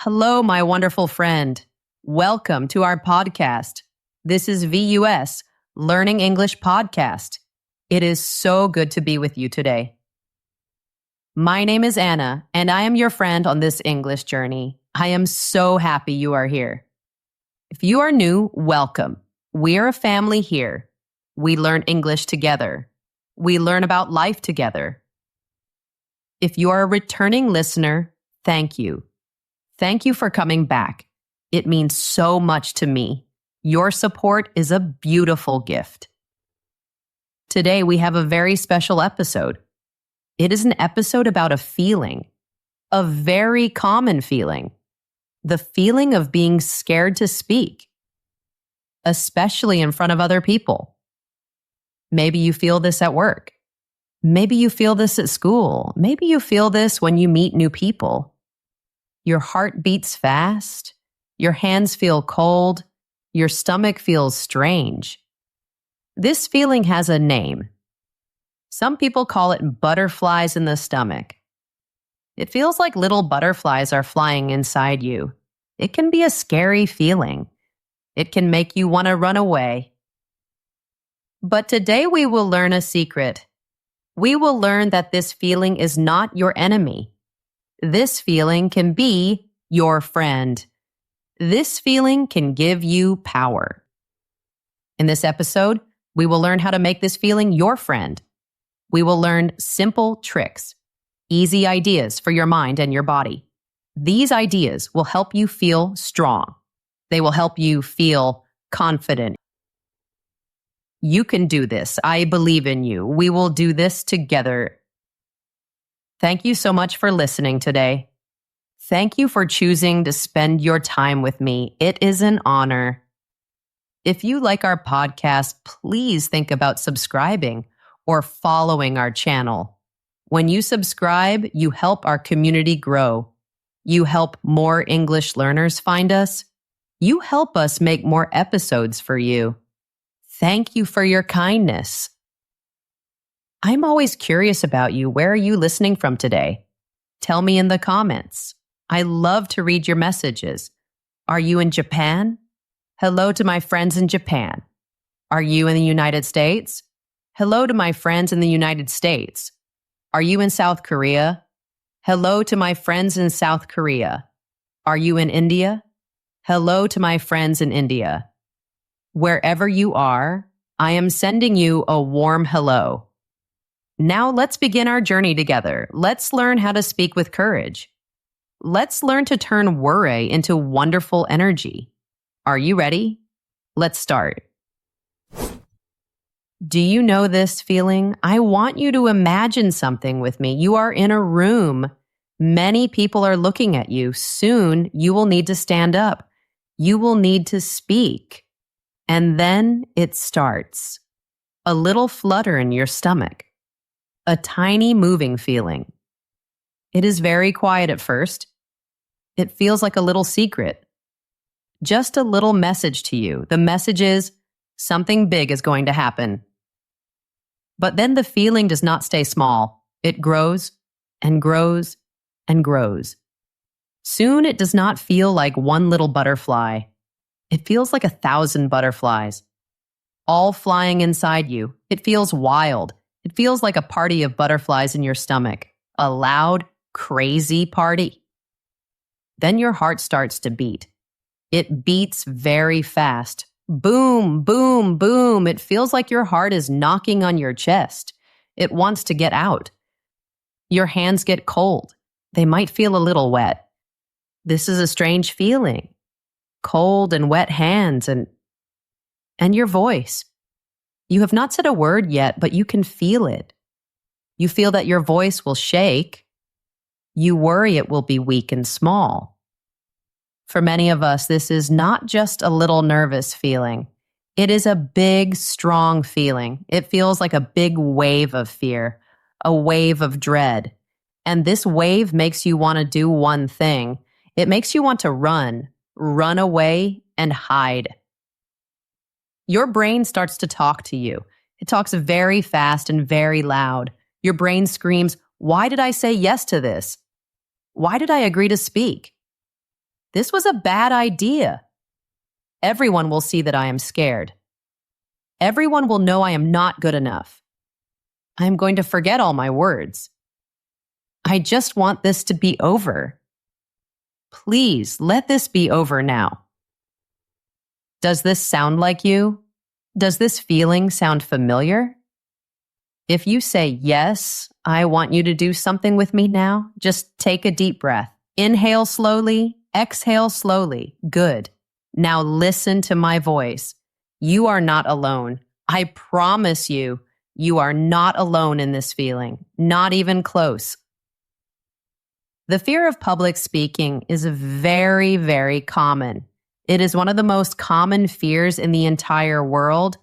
Hello, my wonderful friend. Welcome to our podcast. This is VUS Learning English Podcast. It is so good to be with you today. My name is Anna, and I am your friend on this English journey. I am so happy you are here. If you are new, welcome. We are a family here. We learn English together. We learn about life together. If you are a returning listener, thank you. Thank you for coming back. It means so much to me. Your support is a beautiful gift. Today, we have a very special episode. It is an episode about a feeling, a very common feeling, the feeling of being scared to speak, especially in front of other people. Maybe you feel this at work. Maybe you feel this at school. Maybe you feel this when you meet new people. Your heart beats fast. Your hands feel cold. Your stomach feels strange. This feeling has a name. Some people call it butterflies in the stomach. It feels like little butterflies are flying inside you. It can be a scary feeling. It can make you want to run away. But today we will learn a secret. We will learn that this feeling is not your enemy. This feeling can be your friend. This feeling can give you power. In this episode, we will learn how to make this feeling your friend. We will learn simple tricks, easy ideas for your mind and your body. These ideas will help you feel strong. They will help you feel confident. You can do this. I believe in you. We will do this together. Thank you so much for listening today. Thank you for choosing to spend your time with me. It is an honor. If you like our podcast, please think about subscribing or following our channel. When you subscribe, you help our community grow. You help more English learners find us. You help us make more episodes for you. Thank you for your kindness. I'm always curious about you. Where are you listening from today? Tell me in the comments. I love to read your messages. Are you in Japan? Hello to my friends in Japan. Are you in the United States? Hello to my friends in the United States. Are you in South Korea? Hello to my friends in South Korea. Are you in India? Hello to my friends in India. Wherever you are, I am sending you a warm hello. Now let's begin our journey together. Let's learn how to speak with courage. Let's learn to turn worry into wonderful energy. Are you ready? Let's start. Do you know this feeling? I want you to imagine something with me. You are in a room. Many people are looking at you. Soon you will need to stand up. You will need to speak. And then it starts. A little flutter in your stomach. A tiny moving feeling. It is very quiet at first. It feels like a little secret. Just a little message to you. The message is something big is going to happen. But then the feeling does not stay small. It grows and grows and grows. Soon it does not feel like one little butterfly. It feels like 1,000 butterflies, all flying inside you. It feels wild. It feels like a party of butterflies in your stomach, a loud, crazy party. Then your heart starts to beat. It beats very fast. Boom, boom, boom. It feels like your heart is knocking on your chest. It wants to get out. Your hands get cold. They might feel a little wet. This is a strange feeling. Cold and wet hands and your voice. You have not said a word yet, but you can feel it. You feel that your voice will shake. You worry it will be weak and small. For many of us, this is not just a little nervous feeling. It is a big, strong feeling. It feels like a big wave of fear, a wave of dread. And this wave makes you want to do one thing. It makes you want to run away, and hide. Your brain starts to talk to you. It talks very fast and very loud. Your brain screams, "Why did I say yes to this? Why did I agree to speak? This was a bad idea. Everyone will see that I am scared. Everyone will know I am not good enough. I am going to forget all my words. I just want this to be over. Please let this be over now. Does this sound like you? Does this feeling sound familiar? If you say, yes, I want you to do something with me now, just take a deep breath. Inhale slowly, exhale slowly. Good. Now listen to my voice. You are not alone. I promise you, you are not alone in this feeling, not even close. The fear of public speaking is very, very common. It is one of the most common fears in the entire world.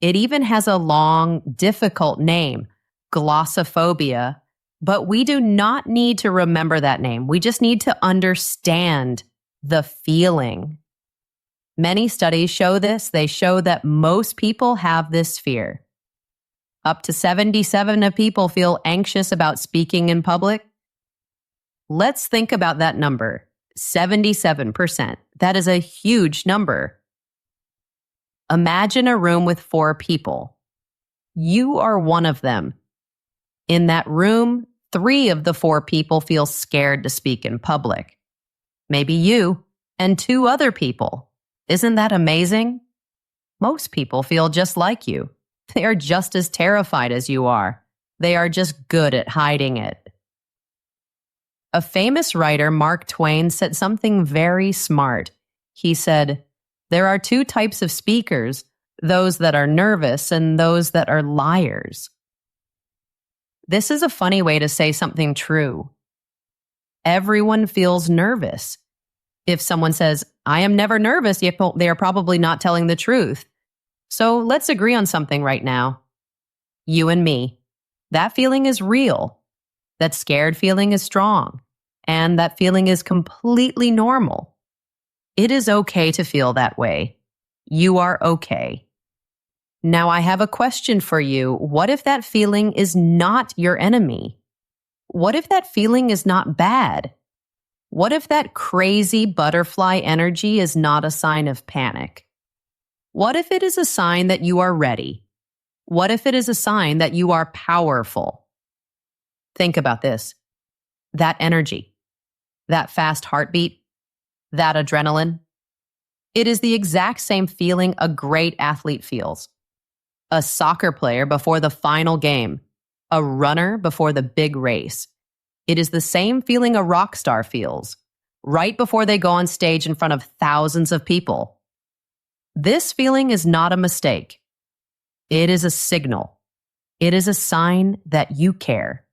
It even has a long, difficult name, glossophobia, but we do not need to remember that name. We just need to understand the feeling. Many studies show this. They show that most people have this fear. Up to 77% of people feel anxious about speaking in public. Let's think about that number, 77%. That is a huge number. Imagine a room with 4 people. You are one of them. In that room, 3 of the 4 people feel scared to speak in public. Maybe you and 2 other people. Isn't that amazing? Most people feel just like you. They are just as terrified as you are. They are just good at hiding it. A famous writer, Mark Twain, said something very smart. He said, there are 2 types of speakers, those that are nervous and those that are liars. This is a funny way to say something true. Everyone feels nervous. If someone says, I am never nervous, they are probably not telling the truth. So let's agree on something right now. You and me. That feeling is real. That scared feeling is strong. And that feeling is completely normal. It is okay to feel that way. You are okay. Now I have a question for you. What if that feeling is not your enemy? What if that feeling is not bad? What if that crazy butterfly energy is not a sign of panic? What if it is a sign that you are ready? What if it is a sign that you are powerful? Think about this. That energy, that fast heartbeat, that adrenaline. It is the exact same feeling a great athlete feels. A soccer player before the final game, a runner before the big race. It is the same feeling a rock star feels, right before they go on stage in front of thousands of people. This feeling is not a mistake. It is a signal. It is a sign that you care.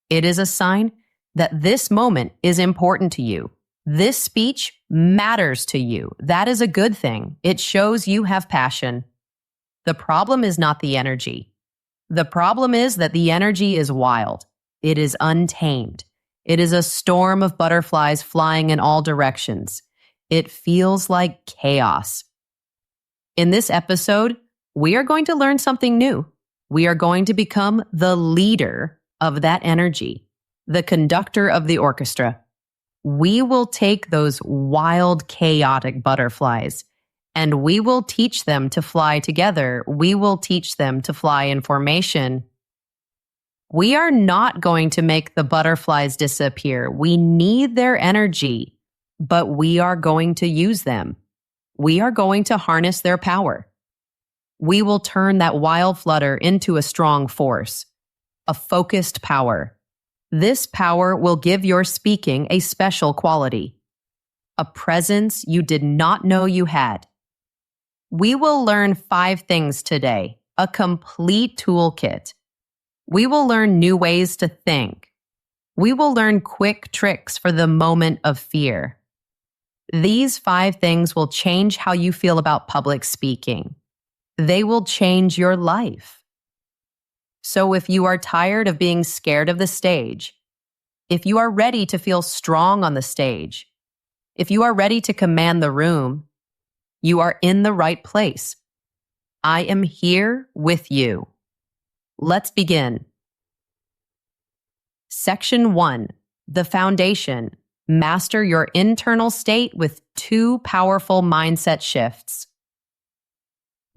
It is a sign that this moment is important to you. This speech matters to you. That is a good thing. It shows you have passion. The problem is not the energy. The problem is that the energy is wild. It is untamed. It is a storm of butterflies flying in all directions. It feels like chaos. In this episode, we are going to learn something new. We are going to become the leader of that energy, the conductor of the orchestra. We will take those wild, chaotic butterflies and we will teach them to fly together. We will teach them to fly in formation. We are not going to make the butterflies disappear. We need their energy, but we are going to use them. We are going to harness their power. We will turn that wild flutter into a strong force, a focused power. This power will give your speaking a special quality, a presence you did not know you had. We will learn 5 things today, a complete toolkit. We will learn new ways to think. We will learn quick tricks for the moment of fear. These 5 things will change how you feel about public speaking. They will change your life. So if you are tired of being scared of the stage, if you are ready to feel strong on the stage, if you are ready to command the room, you are in the right place. I am here with you. Let's begin. Section 1, the foundation, Master your internal state with 2 powerful mindset shifts.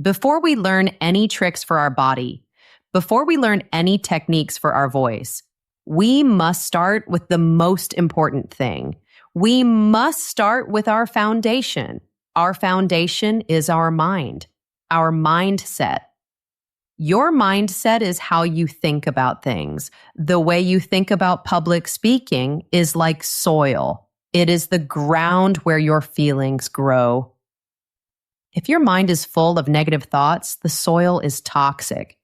Before we learn any tricks for our body, before we learn any techniques for our voice, we must start with the most important thing. We must start with our foundation. Our foundation is our mind, our mindset. Your mindset is how you think about things. The way you think about public speaking is like soil. It is the ground where your feelings grow. If your mind is full of negative thoughts, the soil is toxic.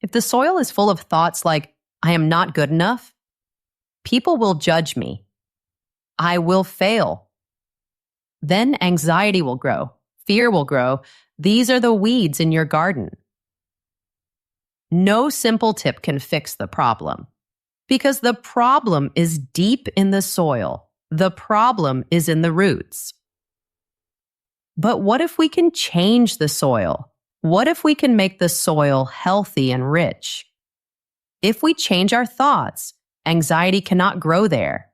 If the soil is full of thoughts like, I am not good enough, people will judge me, I will fail, then anxiety will grow, fear will grow. These are the weeds in your garden. No simple tip can fix the problem because the problem is deep in the soil. The problem is in the roots. But what if we can change the soil? What if we can make the soil healthy and rich? If we change our thoughts, anxiety cannot grow there.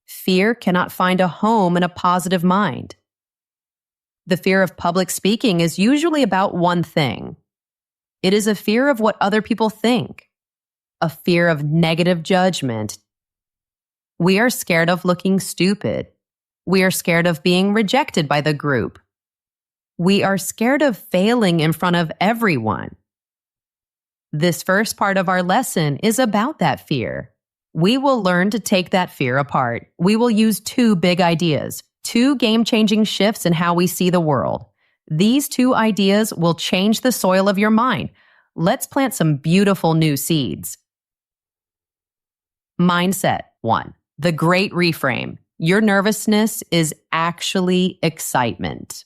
Fear cannot find a home in a positive mind. The fear of public speaking is usually about one thing. It is a fear of what other people think, a fear of negative judgment. We are scared of looking stupid. We are scared of being rejected by the group. We are scared of failing in front of everyone. This first part of our lesson is about that fear. We will learn to take that fear apart. We will use 2 big ideas, 2 game-changing shifts in how we see the world. These 2 ideas will change the soil of your mind. Let's plant some beautiful new seeds. Mindset 1. The great reframe. Your nervousness is actually excitement.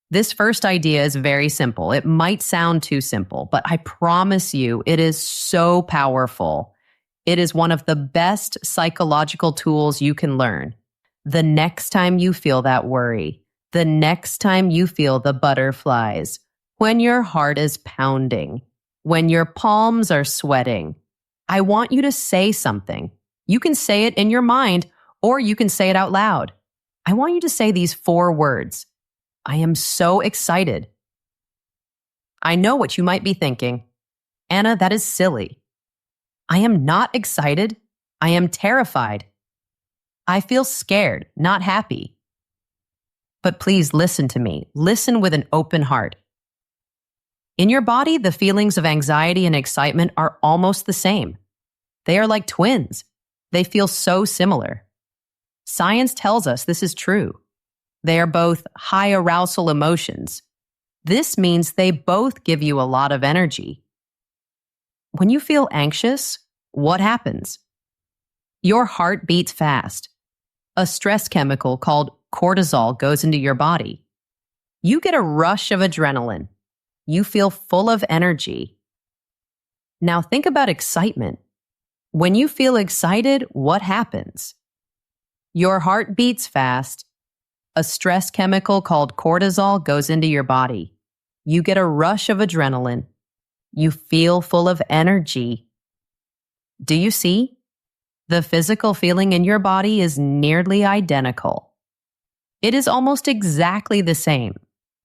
This first idea is very simple. It might sound too simple, but I promise you it is so powerful. It is one of the best psychological tools you can learn. The next time you feel that worry, the next time you feel the butterflies, when your heart is pounding, when your palms are sweating, I want you to say something. You can say it in your mind, or you can say it out loud. I want you to say these 4 words. I am so excited. I know what you might be thinking. Anna, that is silly. I am not excited. I am terrified. I feel scared, not happy. But please listen to me. Listen with an open heart. In your body, the feelings of anxiety and excitement are almost the same. They are like twins. They feel so similar. Science tells us this is true. They are both high arousal emotions. This means they both give you a lot of energy. When you feel anxious, what happens? Your heart beats fast. A stress chemical called cortisol goes into your body. You get a rush of adrenaline. You feel full of energy. Now think about excitement. When you feel excited, what happens? Your heart beats fast. A stress chemical called cortisol goes into your body. You get a rush of adrenaline. You feel full of energy. Do you see? The physical feeling in your body is nearly identical. It is almost exactly the same.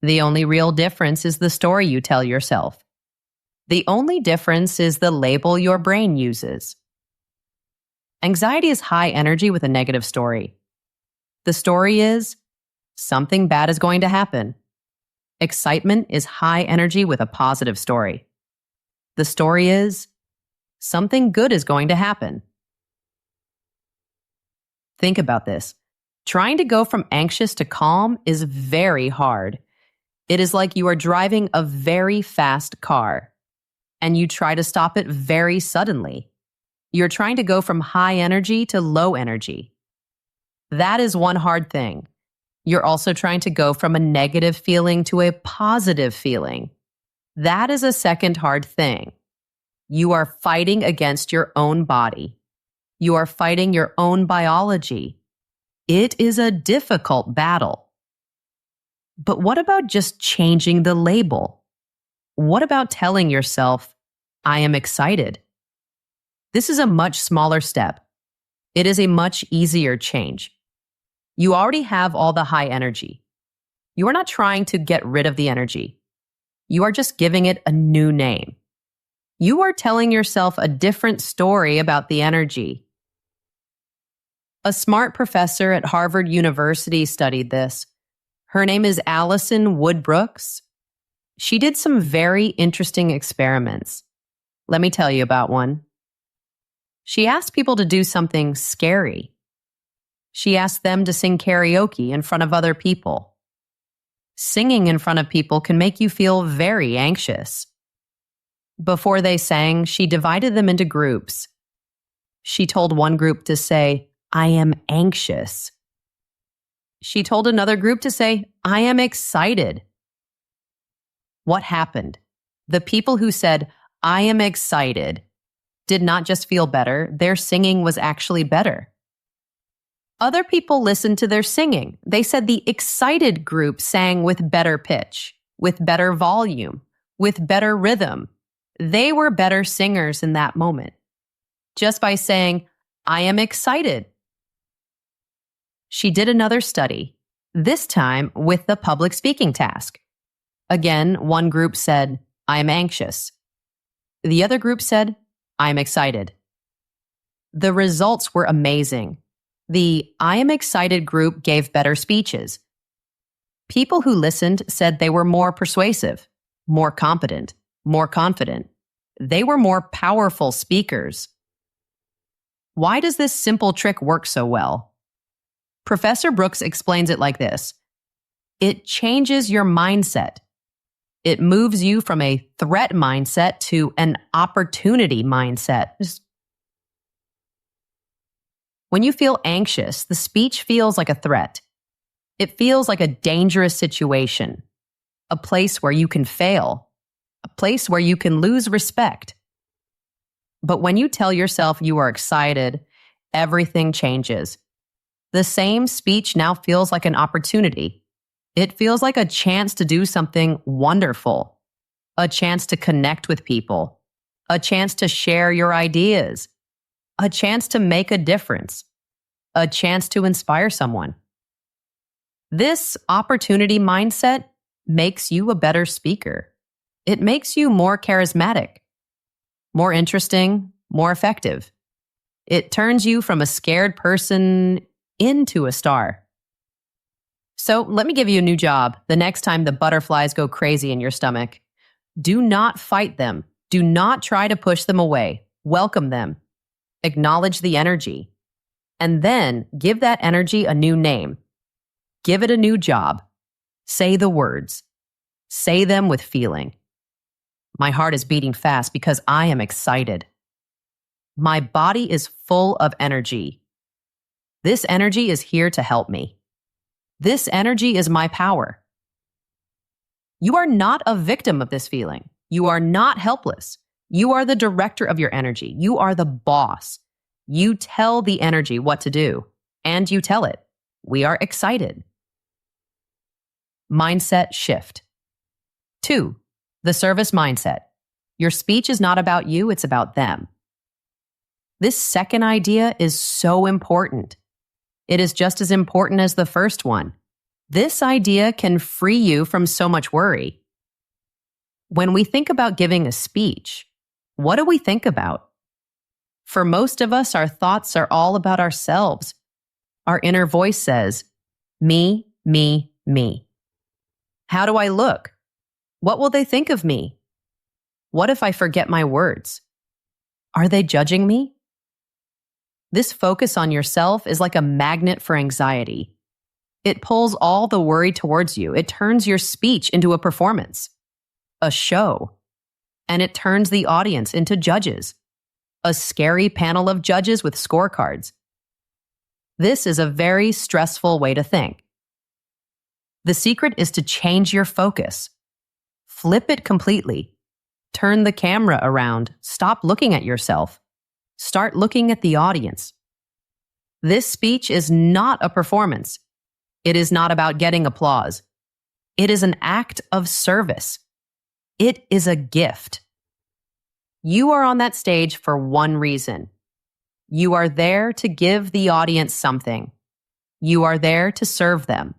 The only real difference is the story you tell yourself. The only difference is the label your brain uses. Anxiety is high energy with a negative story. The story is, something bad is going to happen. Excitement is high energy with a positive story. The story is, something good is going to happen. Think about this. Trying to go from anxious to calm is very hard. It is like you are driving a very fast car, and you try to stop it very suddenly. You're trying to go from high energy to low energy. That is one hard thing. You're also trying to go from a negative feeling to a positive feeling. That is a second hard thing. You are fighting against your own body. You are fighting your own biology. It is a difficult battle. But what about just changing the label? What about telling yourself, I am excited? This is a much smaller step. It is a much easier change. You already have all the high energy. You are not trying to get rid of the energy. You are just giving it a new name. You are telling yourself a different story about the energy. A smart professor at Harvard University studied this. Her name is Alison Wood-Brooks. She did some very interesting experiments. Let me tell you about one. She asked people to do something scary. She asked them to sing karaoke in front of other people. Singing in front of people can make you feel very anxious. Before they sang, she divided them into groups. She told one group to say, "I am anxious." She told another group to say, "I am excited." What happened? The people who said, "I am excited," did not just feel better, their singing was actually better. Other people listened to their singing. They said the excited group sang with better pitch, with better volume, with better rhythm. They were better singers in that moment, just by saying, "I am excited." She did another study, this time with the public speaking task. Again, one group said, "I am anxious." The other group said, "I am excited." The results were amazing. The "I am excited" group gave better speeches. People who listened said they were more persuasive, more competent, more confident. They were more powerful speakers. Why does this simple trick work so well? Professor Brooks explains it like this. It changes your mindset. It moves you from a threat mindset to an opportunity mindset. When you feel anxious, the speech feels like a threat. It feels like a dangerous situation, a place where you can fail, a place where you can lose respect. But when you tell yourself you are excited, everything changes. The same speech now feels like an opportunity. It feels like a chance to do something wonderful, a chance to connect with people, a chance to share your ideas, a chance to make a difference, a chance to inspire someone. This opportunity mindset makes you a better speaker. It makes you more charismatic, more interesting, more effective. It turns you from a scared person into a star. So let me give you a new job the next time the butterflies go crazy in your stomach. Do not fight them. Do not try to push them away. Welcome them. Acknowledge the energy. And then give that energy a new name. Give it a new job. Say the words. Say them with feeling. My heart is beating fast because I am excited. My body is full of energy. This energy is here to help me. This energy is my power. You are not a victim of this feeling. You are not helpless. You are the director of your energy. You are the boss. You tell the energy what to do, and you tell it. We are excited. Mindset shift. 2, the service mindset. Your speech is not about you, it's about them. This second idea is so important. It is just as important as the first one. This idea can free you from so much worry. When we think about giving a speech, what do we think about? For most of us, our thoughts are all about ourselves. Our inner voice says, me, me, me. How do I look? What will they think of me? What if I forget my words? Are they judging me? This focus on yourself is like a magnet for anxiety. It pulls all the worry towards you. It turns your speech into a performance, a show, and it turns the audience into judges, a scary panel of judges with scorecards. This is a very stressful way to think. The secret is to change your focus. Flip it completely. Turn the camera around. Stop looking at yourself. Start looking at the audience. This speech is not a performance. It is not about getting applause. It is an act of service. It is a gift. You are on that stage for one reason. You are there to give the audience something. You are there to serve them.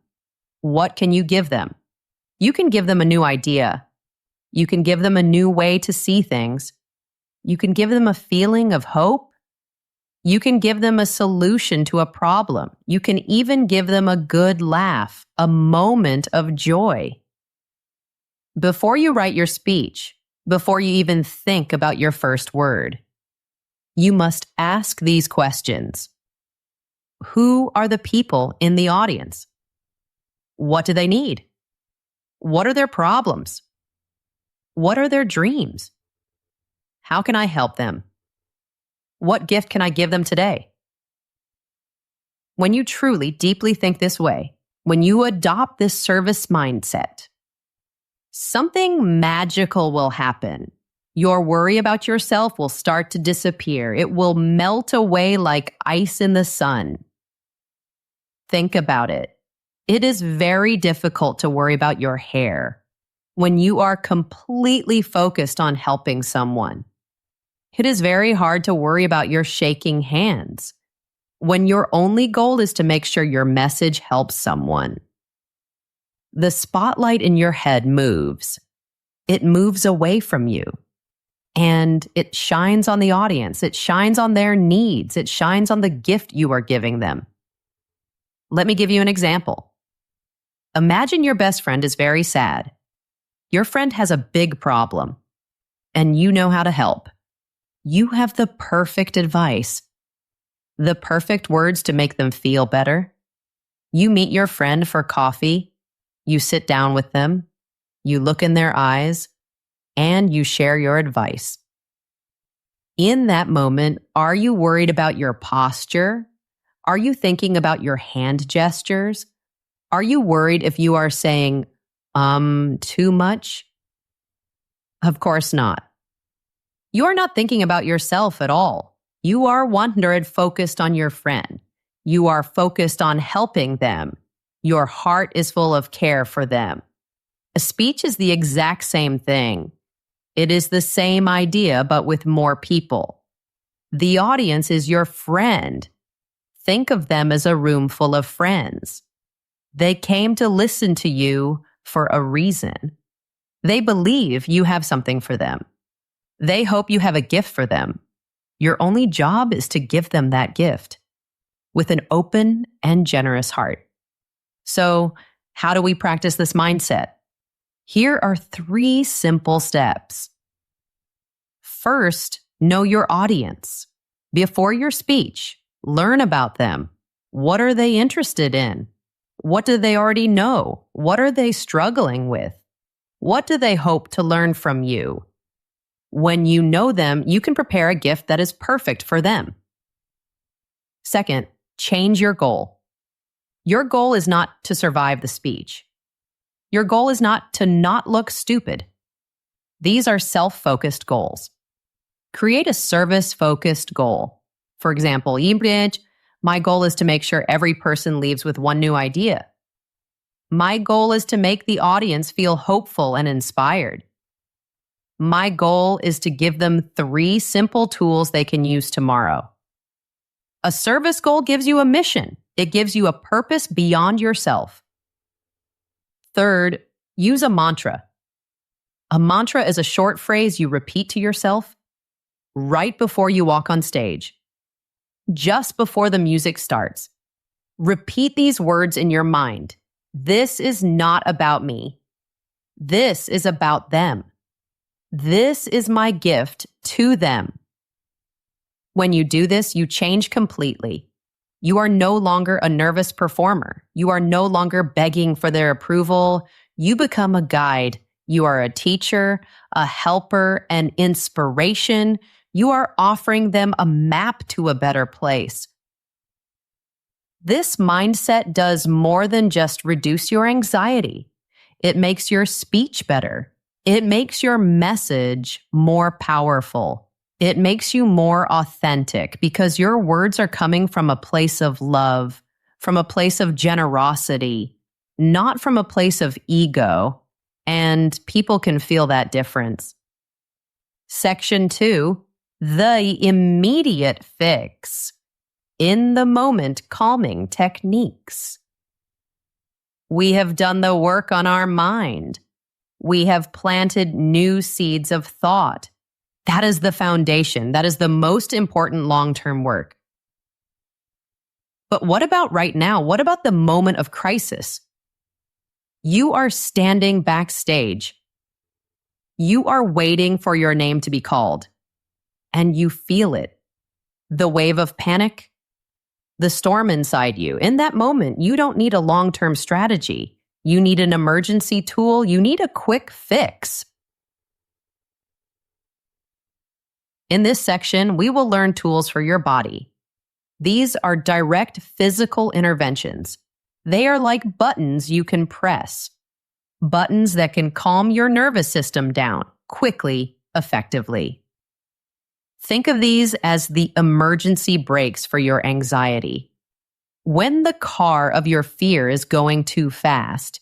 What can you give them? You can give them a new idea. You can give them a new way to see things. You can give them a feeling of hope. You can give them a solution to a problem. You can even give them a good laugh, a moment of joy. Before you write your speech, before you even think about your first word, you must ask these questions. Who are the people in the audience? What do they need? What are their problems? What are their dreams? How can I help them? What gift can I give them today? When you truly, deeply think this way, when you adopt this service mindset, something magical will happen. Your worry about yourself will start to disappear. It will melt away like ice in the sun. Think about it. It is very difficult to worry about your hair when you are completely focused on helping someone. It is very hard to worry about your shaking hands when your only goal is to make sure your message helps someone. The spotlight in your head moves. It moves away from you. And it shines on the audience. It shines on their needs. It shines on the gift you are giving them. Let me give you an example. Imagine your best friend is very sad. Your friend has a big problem, and you know how to help. You have the perfect advice, the perfect words to make them feel better. You meet your friend for coffee, you sit down with them, you look in their eyes, and you share your advice. In that moment, are you worried about your posture? Are you thinking about your hand gestures? Are you worried if you are saying, too much? Of course not. You are not thinking about yourself at all. You are 100% focused on your friend. You are focused on helping them. Your heart is full of care for them. A speech is the exact same thing. It is the same idea, but with more people. The audience is your friend. Think of them as a room full of friends. They came to listen to you for a reason. They believe you have something for them. They hope you have a gift for them. Your only job is to give them that gift with an open and generous heart. So, how do we practice this mindset? Here are 3 simple steps. First, know your audience. Before your speech, learn about them. What are they interested in? What do they already know? What are they struggling with? What do they hope to learn from you? When you know them, you can prepare a gift that is perfect for them. Second, change your goal. Your goal is not to survive the speech. Your goal is not to not look stupid. These are self-focused goals. Create a service-focused goal. For example, my goal is to make sure every person leaves with one new idea. My goal is to make the audience feel hopeful and inspired. My goal is to give them 3 simple tools they can use tomorrow. A service goal gives you a mission. It gives you a purpose beyond yourself. Third, use a mantra. A mantra is a short phrase you repeat to yourself right before you walk on stage, just before the music starts. Repeat these words in your mind. This is not about me. This is about them. This is my gift to them. When you do this, you change completely. You are no longer a nervous performer. You are no longer begging for their approval. You become a guide. You are a teacher, a helper, an inspiration. You are offering them a map to a better place. This mindset does more than just reduce your anxiety. It makes your speech better. It makes your message more powerful. It makes you more authentic because your words are coming from a place of love, from a place of generosity, not from a place of ego, and people can feel that difference. Section 2, The immediate fix. In the moment calming techniques. We have done the work on our mind. We have planted new seeds of thought. That is the foundation. That is the most important long-term work. But what about right now? What about the moment of crisis? You are standing backstage. You are waiting for your name to be called. And you feel it. The wave of panic, the storm inside you. In that moment, you don't need a long-term strategy. You need an emergency tool. You need a quick fix. In this section, we will learn tools for your body. These are direct physical interventions. They are like buttons you can press. Buttons that can calm your nervous system down quickly, effectively. Think of these as the emergency brakes for your anxiety. When the car of your fear is going too fast,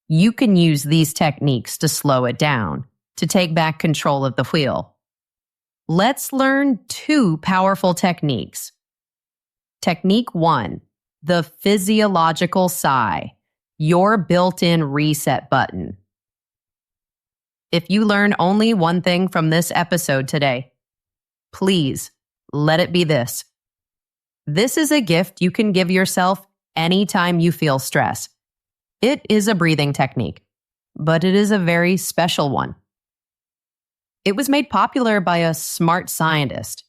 you can use these techniques to slow it down, to take back control of the wheel. Let's learn 2 powerful techniques. Technique 1, the physiological sigh, your built-in reset button. If you learn only one thing from this episode today, please let it be this. This is a gift you can give yourself anytime you feel stress. It is a breathing technique, but it is a very special one. It was made popular by a smart scientist,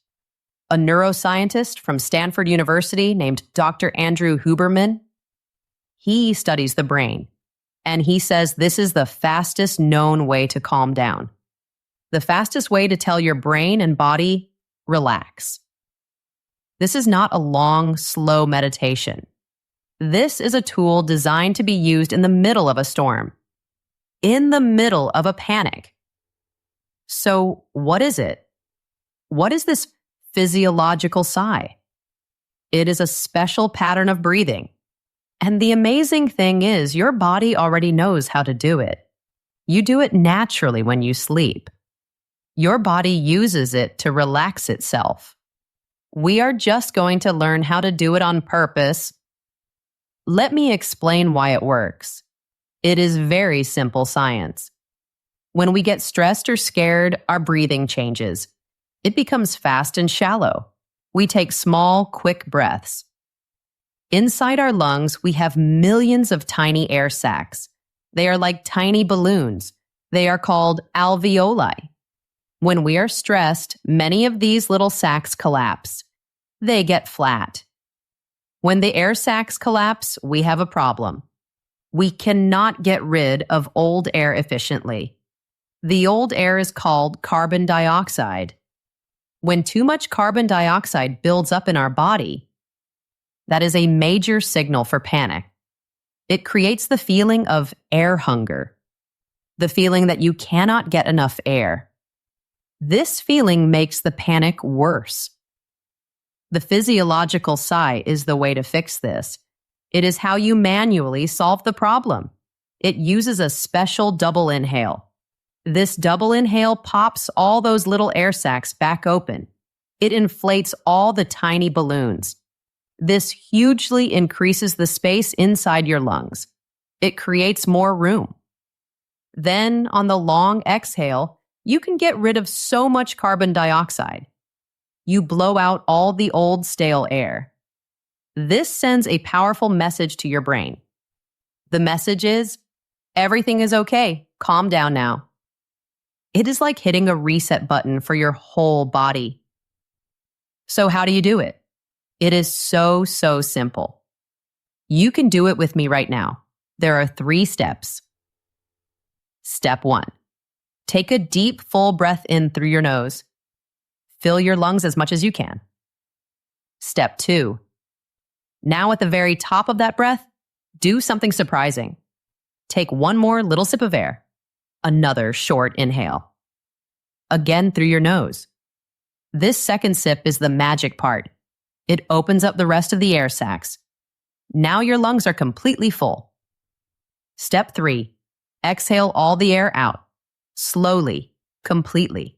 a neuroscientist from Stanford University named Dr. Andrew Huberman. He studies the brain, and he says this is the fastest known way to calm down. The fastest way to tell your brain and body, relax. This is not a long, slow meditation. This is a tool designed to be used in the middle of a storm, in the middle of a panic. So, what is it? What is this physiological sigh? It is a special pattern of breathing. And the amazing thing is, your body already knows how to do it. You do it naturally when you sleep. Your body uses it to relax itself. We are just going to learn how to do it on purpose. Let me explain why it works. It is very simple science. When we get stressed or scared, our breathing changes. It becomes fast and shallow. We take small, quick breaths. Inside our lungs, we have millions of tiny air sacs. They are like tiny balloons. They are called alveoli. When we are stressed, many of these little sacs collapse. They get flat. When the air sacs collapse, we have a problem. We cannot get rid of old air efficiently. The old air is called carbon dioxide. When too much carbon dioxide builds up in our body, that is a major signal for panic. It creates the feeling of air hunger, the feeling that you cannot get enough air. This feeling makes the panic worse. The physiological sigh is the way to fix this. It is how you manually solve the problem. It uses a special double inhale. This double inhale pops all those little air sacs back open. It inflates all the tiny balloons. This hugely increases the space inside your lungs. It creates more room. Then, on the long exhale, you can get rid of so much carbon dioxide. You blow out all the old stale air. This sends a powerful message to your brain. The message is, everything is okay, calm down now. It is like hitting a reset button for your whole body. So how do you do it? It is so simple. You can do it with me right now. There are 3 steps. Step 1. Take a deep, full breath in through your nose. Fill your lungs as much as you can. Step 2. Now at the very top of that breath, do something surprising. Take one more little sip of air. Another short inhale. Again through your nose. This second sip is the magic part. It opens up the rest of the air sacs. Now your lungs are completely full. Step 3. Exhale all the air out. Slowly, completely.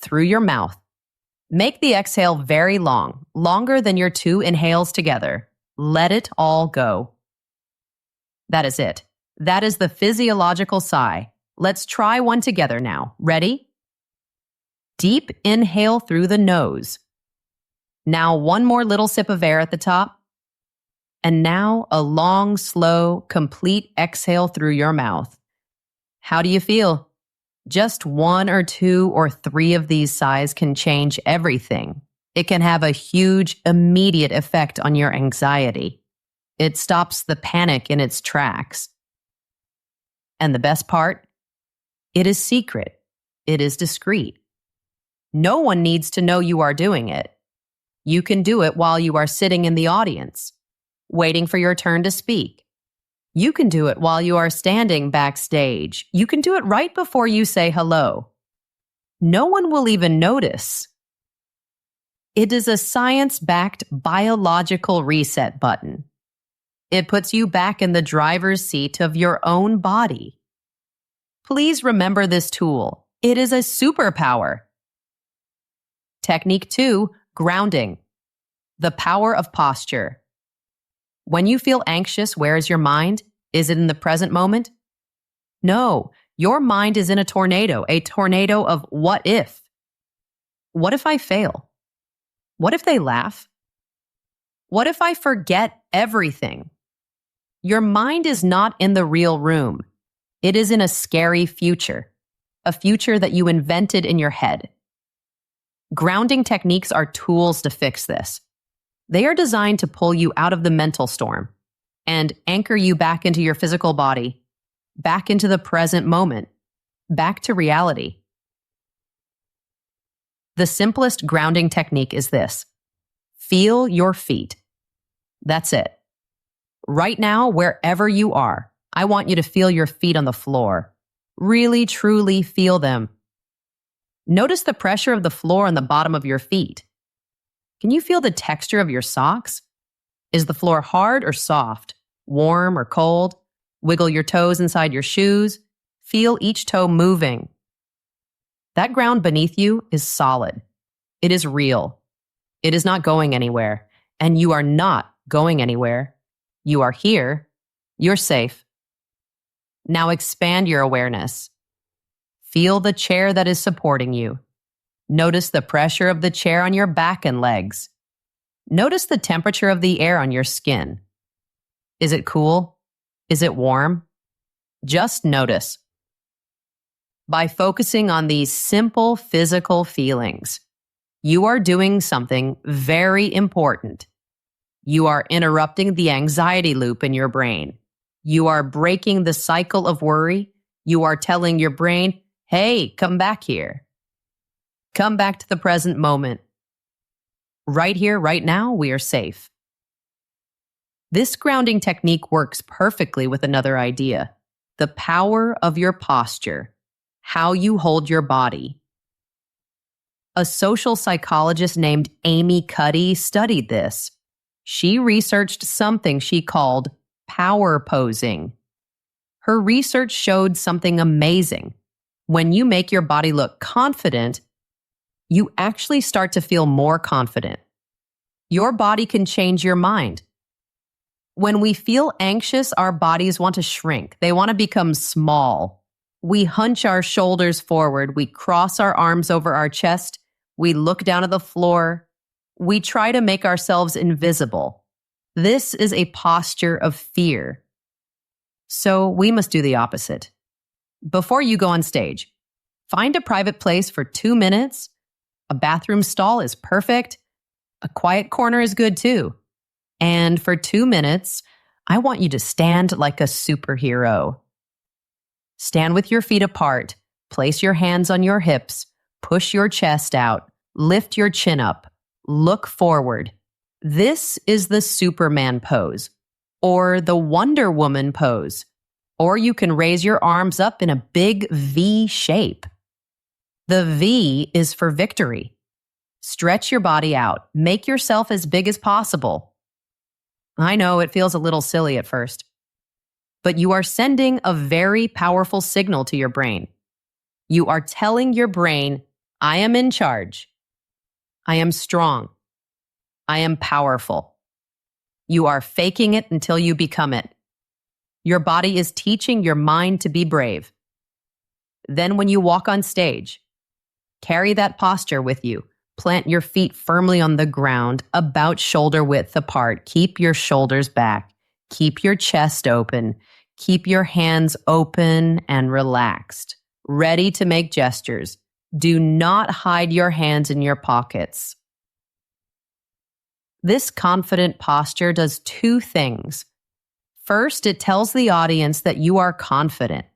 Through your mouth, Make the exhale very long, longer than your 2 inhales together. Let it all go. That is it. That is the physiological sigh. Let's try one together now. Ready? Deep inhale through the nose. Now one more little sip of air at the top. And now a long, slow, complete exhale through your mouth. How do you feel? Just 1 or 2 or 3 of these sighs can change everything. It can have a huge, immediate effect on your anxiety. It stops the panic in its tracks. And the best part? It is secret. It is discreet. No one needs to know you are doing it. You can do it while you are sitting in the audience, waiting for your turn to speak. You can do it while you are standing backstage. You can do it right before you say hello. No one will even notice. It is a science-backed biological reset button. It puts you back in the driver's seat of your own body. Please remember this tool. It is a superpower. Technique 2, grounding. The power of posture. When you feel anxious, where is your mind? Is it in the present moment? No, your mind is in a tornado of what if. What if I fail? What if they laugh? What if I forget everything? Your mind is not in the real room. It is in a scary future, a future that you invented in your head. Grounding techniques are tools to fix this. They are designed to pull you out of the mental storm and anchor you back into your physical body, back into the present moment, back to reality. The simplest grounding technique is this. Feel your feet. That's it. Right now, wherever you are, I want you to feel your feet on the floor. Really, truly feel them. Notice the pressure of the floor on the bottom of your feet. Can you feel the texture of your socks? Is the floor hard or soft, warm or cold? Wiggle your toes inside your shoes. Feel each toe moving. That ground beneath you is solid. It is real. It is not going anywhere, and you are not going anywhere. You are here. You're safe. Now expand your awareness. Feel the chair that is supporting you. Notice the pressure of the chair on your back and legs. Notice the temperature of the air on your skin. Is it cool? Is it warm? Just notice. By focusing on these simple physical feelings, you are doing something very important. You are interrupting the anxiety loop in your brain. You are breaking the cycle of worry. You are telling your brain, hey, come back here. Come back to the present moment. Right here, right now, we are safe. This grounding technique works perfectly with another idea, the power of your posture, how you hold your body. A social psychologist named Amy Cuddy studied this. She researched something she called power posing. Her research showed something amazing. When you make your body look confident, you actually start to feel more confident. Your body can change your mind. When we feel anxious, our bodies want to shrink. They want to become small. We hunch our shoulders forward. We cross our arms over our chest. We look down at the floor. We try to make ourselves invisible. This is a posture of fear. So we must do the opposite. Before you go on stage, find a private place for 2 minutes. A bathroom stall is perfect. A quiet corner is good too. And for 2 minutes, I want you to stand like a superhero. Stand with your feet apart. Place your hands on your hips. Push your chest out. Lift your chin up. Look forward. This is the Superman pose, or the Wonder Woman pose, or you can raise your arms up in a big V shape. The V is for victory. Stretch your body out. Make yourself as big as possible. I know it feels a little silly at first, but you are sending a very powerful signal to your brain. You are telling your brain, I am in charge. I am strong. I am powerful. You are faking it until you become it. Your body is teaching your mind to be brave. Then when you walk on stage, carry that posture with you. Plant your feet firmly on the ground, about shoulder width apart. Keep your shoulders back. Keep your chest open. Keep your hands open and relaxed, ready to make gestures. Do not hide your hands in your pockets. This confident posture does two things. First, it tells the audience that you are confident.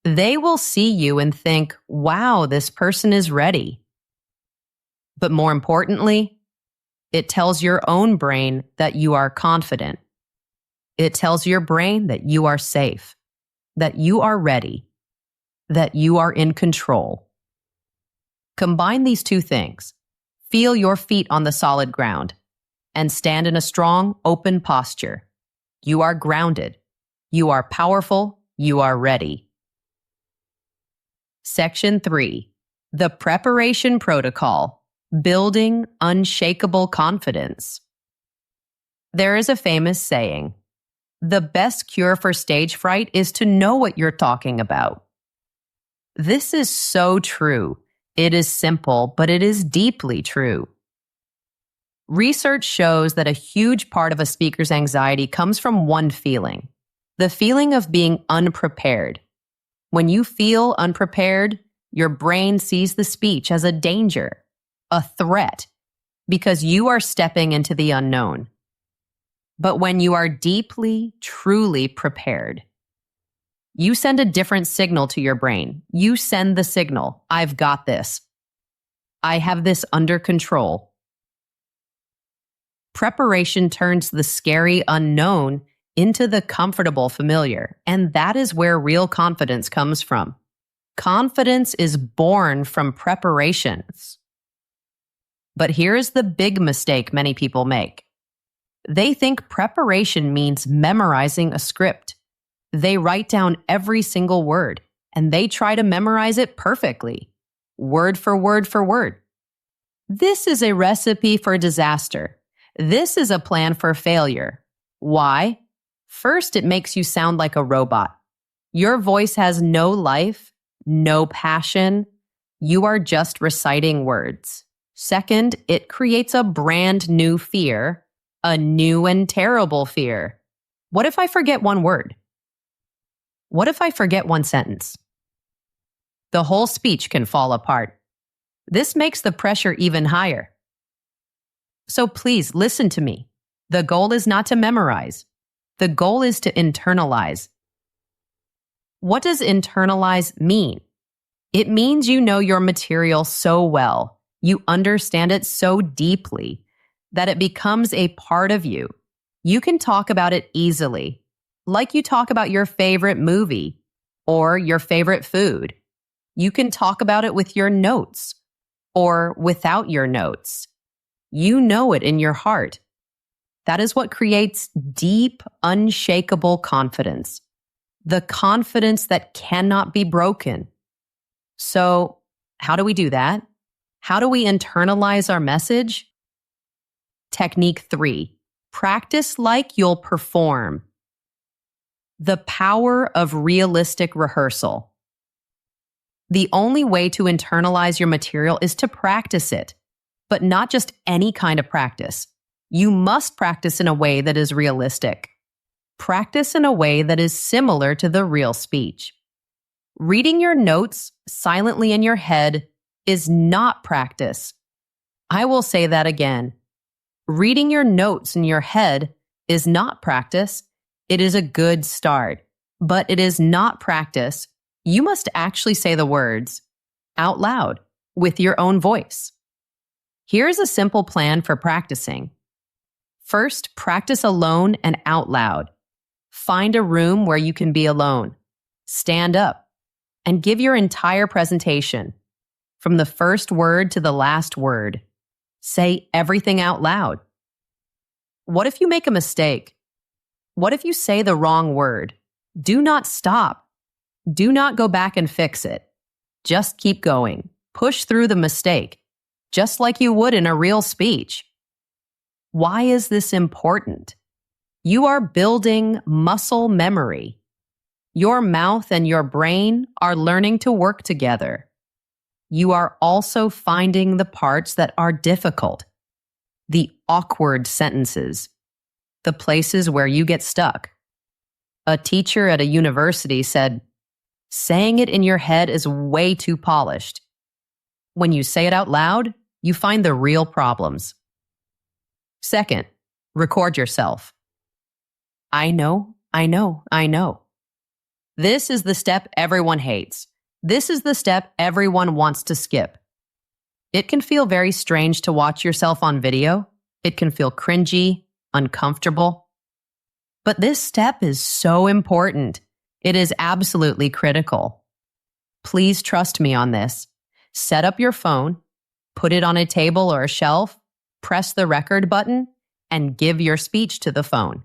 They will see you and think, wow, this person is ready. But more importantly, it tells your own brain that you are confident. It tells your brain that you are safe, that you are ready, that you are in control. Combine these two things. Feel your feet on the solid ground and stand in a strong, open posture. You are grounded. You are powerful. You are ready. Section 3. The Preparation Protocol. Building Unshakable Confidence. There is a famous saying, the best cure for stage fright is to know what you're talking about. This is so true. It is simple, but it is deeply true. Research shows that a huge part of a speaker's anxiety comes from one feeling, the feeling of being unprepared. When you feel unprepared, your brain sees the speech as a danger, a threat, because you are stepping into the unknown. But when you are deeply, truly prepared, you send a different signal to your brain. You send the signal, I've got this. I have this under control. Preparation turns the scary unknown into the comfortable familiar, and that is where real confidence comes from. Confidence is born from preparations. But here's the big mistake many people make. They think preparation means memorizing a script. They write down every single word, and they try to memorize it perfectly, word for word for word. This is a recipe for disaster. This is a plan for failure. Why? First, it makes you sound like a robot. Your voice has no life, no passion. You are just reciting words. Second, it creates a brand new fear, a new and terrible fear. What if I forget one word? What if I forget one sentence? The whole speech can fall apart. This makes the pressure even higher. So please listen to me. The goal is not to memorize. The goal is to internalize. What does internalize mean? It means you know your material so well, you understand it so deeply, that it becomes a part of you. You can talk about it easily, like you talk about your favorite movie or your favorite food. You can talk about it with your notes or without your notes. You know it in your heart. That is what creates deep, unshakable confidence. The confidence that cannot be broken. So, how do we do that? How do we internalize our message? Technique 3. Practice like you'll perform. The power of realistic rehearsal. The only way to internalize your material is to practice it, but not just any kind of practice. You must practice in a way that is realistic. Practice in a way that is similar to the real speech. Reading your notes silently in your head is not practice. I will say that again. Reading your notes in your head is not practice. It is a good start, but it is not practice. You must actually say the words out loud with your own voice. Here's a simple plan for practicing. First, practice alone and out loud. Find a room where you can be alone. Stand up and give your entire presentation, from the first word to the last word. Say everything out loud. What if you make a mistake? What if you say the wrong word? Do not stop. Do not go back and fix it. Just keep going. Push through the mistake. just like you would in a real speech. Why is this important? You are building muscle memory. Your mouth and your brain are learning to work together. You are also finding the parts that are difficult, the awkward sentences, the places where you get stuck. A teacher at a university said, saying it in your head is way too polished. When you say it out loud, you find the real problems. Second, record yourself. I know. This is the step everyone hates. This is the step everyone wants to skip. It can feel very strange to watch yourself on video. It can feel cringy, uncomfortable. But this step is so important. It is absolutely critical. Please trust me on this. Set up your phone, put it on a table or a shelf, press the record button, and give your speech to the phone.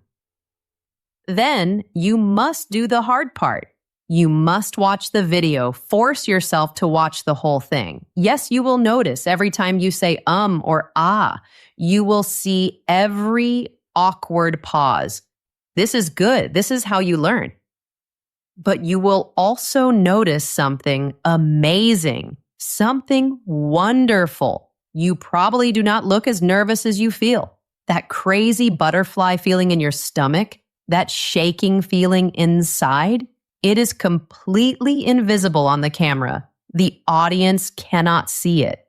Then you must do the hard part. You must watch the video. Force yourself to watch the whole thing. Yes, you will notice every time you say or ah. You will see every awkward pause. This is good. This is how you learn. But you will also notice something amazing, something wonderful. You probably do not look as nervous as you feel. That crazy butterfly feeling in your stomach, that shaking feeling inside, it is completely invisible on the camera. The audience cannot see it.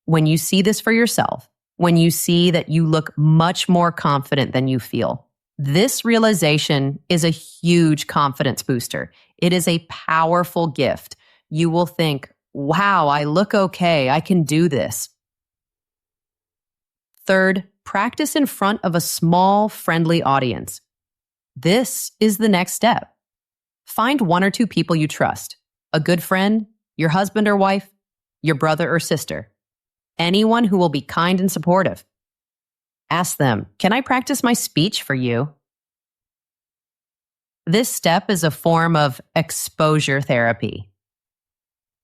When you see this for yourself, when you see that you look much more confident than you feel, this realization is a huge confidence booster. It is a powerful gift. You will think, wow, I look okay. I can do this. Third, practice in front of a small, friendly audience. This is the next step. Find one or two people you trust, a good friend, your husband or wife, your brother or sister, anyone who will be kind and supportive. Ask them, can I practice my speech for you? This step is a form of exposure therapy.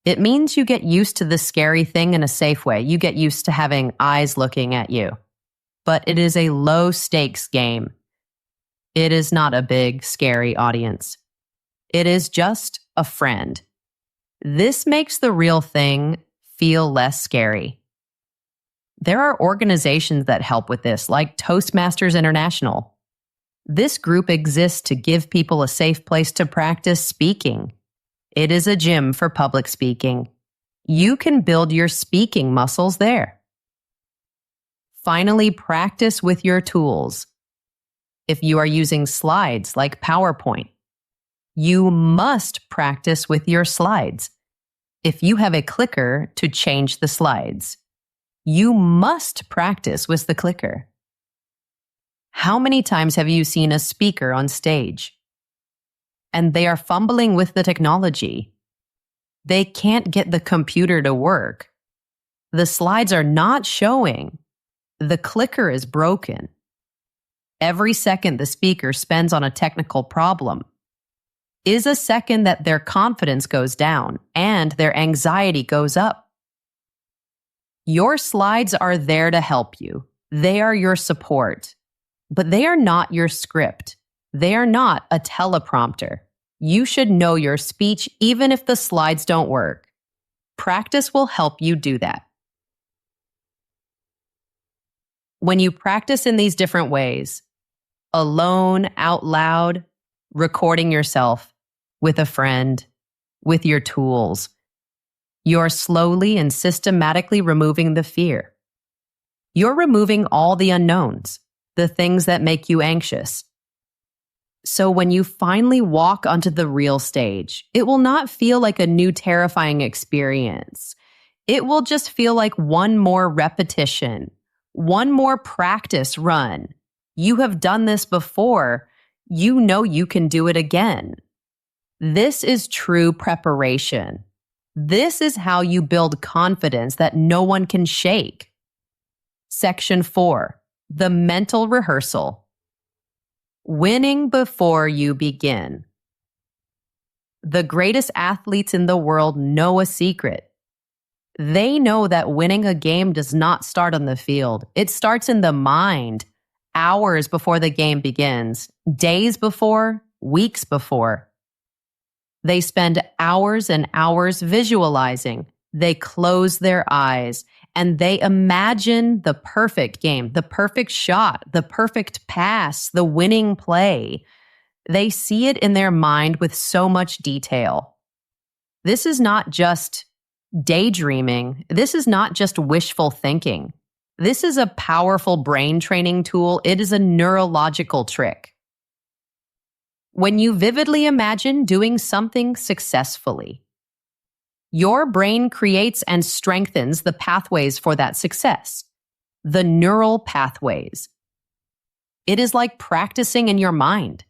It means you get used to the scary thing in a safe way. You get used to having eyes looking at you. But it is a low-stakes game. It is not a big, scary audience. It is just a friend. This makes the real thing feel less scary. There are organizations that help with this, like Toastmasters International. This group exists to give people a safe place to practice speaking. It is a gym for public speaking. You can build your speaking muscles there. Finally, practice with your tools. If you are using slides like PowerPoint, you must practice with your slides. If you have a clicker to change the slides, you must practice with the clicker. How many times have you seen a speaker on stage and they are fumbling with the technology? They can't get the computer to work. The slides are not showing. The clicker is broken. Every second the speaker spends on a technical problem is a second that their confidence goes down and their anxiety goes up. Your slides are there to help you. They are your support. But they are not your script. They are not a teleprompter. You should know your speech even if the slides don't work. Practice will help you do that. When you practice in these different ways, alone, out loud, recording yourself, with a friend, with your tools, you're slowly and systematically removing the fear. You're removing all the unknowns, the things that make you anxious. So when you finally walk onto the real stage, it will not feel like a new terrifying experience. It will just feel like one more repetition, one more practice run. You have done this before. You know you can do it again. This is true preparation. This is how you build confidence that no one can shake. Section 4, the mental rehearsal. Winning before you begin. The greatest athletes in the world know a secret. They know that winning a game does not start on the field. It starts in the mind, hours before the game begins, days before, weeks before. They spend hours and hours visualizing. They close their eyes and they imagine the perfect game, the perfect shot, the perfect pass, the winning play. They see it in their mind with so much detail. This is not just daydreaming. This is not just wishful thinking. This is a powerful brain training tool. It is a neurological trick. When you vividly imagine doing something successfully, your brain creates and strengthens the pathways for that success, the neural pathways. It is like practicing in your mind.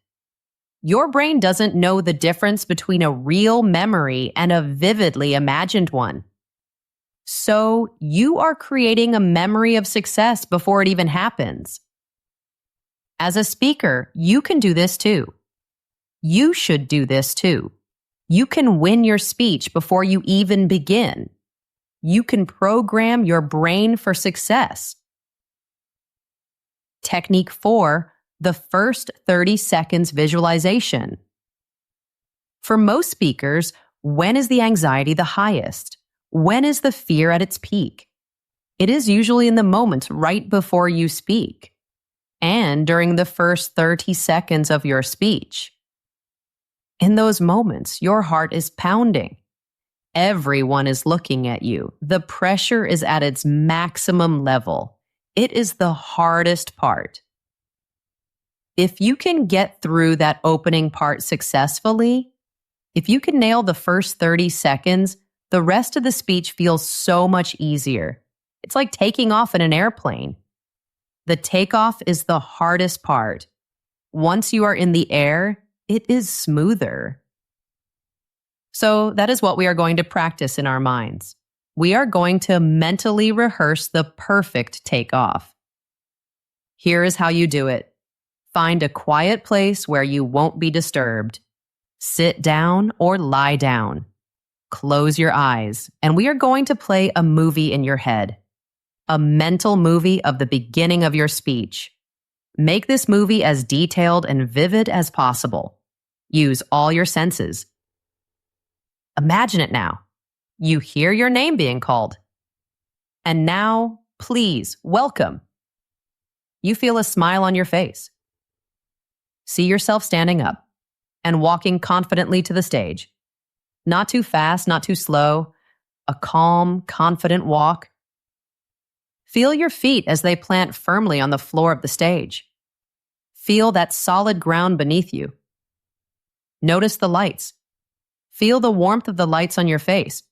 Your brain doesn't know the difference between a real memory and a vividly imagined one. So you are creating a memory of success before it even happens. As a speaker, you can do this too. You should do this too. You can win your speech before you even begin. You can program your brain for success. Technique 4, the first 30 seconds visualization. For most speakers, when is the anxiety the highest? When is the fear at its peak? It is usually in the moments right before you speak and during the first 30 seconds of your speech. In those moments, your heart is pounding. Everyone is looking at you. The pressure is at its maximum level. It is the hardest part. If you can get through that opening part successfully, if you can nail the first 30 seconds, the rest of the speech feels so much easier. It's like taking off in an airplane. The takeoff is the hardest part. Once you are in the air, it is smoother. So that is what we are going to practice in our minds. We are going to mentally rehearse the perfect takeoff. Here is how you do it. Find a quiet place where you won't be disturbed. Sit down or lie down. Close your eyes, and we are going to play a movie in your head. A mental movie of the beginning of your speech. Make this movie as detailed and vivid as possible. Use all your senses. Imagine it now. You hear your name being called. And now, please, welcome. You feel a smile on your face. See yourself standing up and walking confidently to the stage. Not too fast, not too slow. A calm, confident walk. Feel your feet as they plant firmly on the floor of the stage. Feel that solid ground beneath you. Notice the lights. Feel the warmth of the lights on your face.